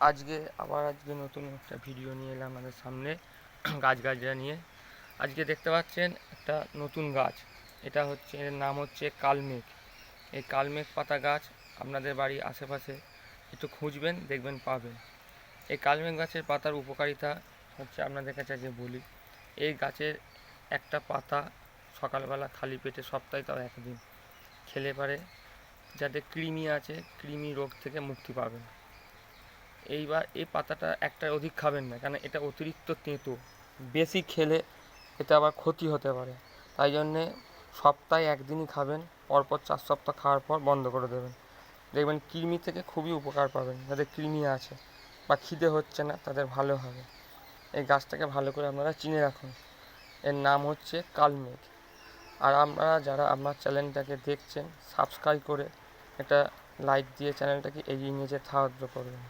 আজকে নতুন একটা ভিডিও নিয়ে এলাম আমাদের সামনে গাছগাছরা নিয়ে। আজকে দেখতে পাচ্ছেন একটা নতুন গাছ, এর নাম হচ্ছে কালমেঘ। এই কালমেঘ পাতা গাছ আপনাদের বাড়ির আশেপাশে একটু খুঁজবেন, দেখবেন পাবেন। এই কালমেঘ গাছের পাতার উপকারিতা হচ্ছে আপনাদের কাছে যে বলি, এই গাছের একটা পাতা সকালবেলা খালি পেটে সপ্তাহে তাও একদিন খেলে পারে যাদের কৃমি আছে, কৃমি রোগ থেকে মুক্তি পাবেন। এইবার এই পাতাটা একটা অধিক খাবেন না, কারণ এটা অতিরিক্ত তেঁতো, বেশি খেলে এতে আবার ক্ষতি হতে পারে। তাই জন্যে সপ্তাহে একদিনই খাবেন, পরপর 4 সপ্তাহ খাওয়ার পর বন্ধ করে দেবেন। দেখবেন কৃমি থেকে খুবই উপকার পাবেন। যাদের কৃমি আছে বা খিদে হচ্ছে না তাদের ভালো হবে। এই গাছটাকে ভালো করে আপনারা চিনে রাখুন, এর নাম হচ্ছে কালমেঘ। আর আপনারা যারা আমার চ্যানেলটাকে দেখছেন, সাবস্ক্রাইব করে একটা লাইক দিয়ে চ্যানেলটাকে এগিয়ে নিয়ে যেতে সাহায্য করবেন।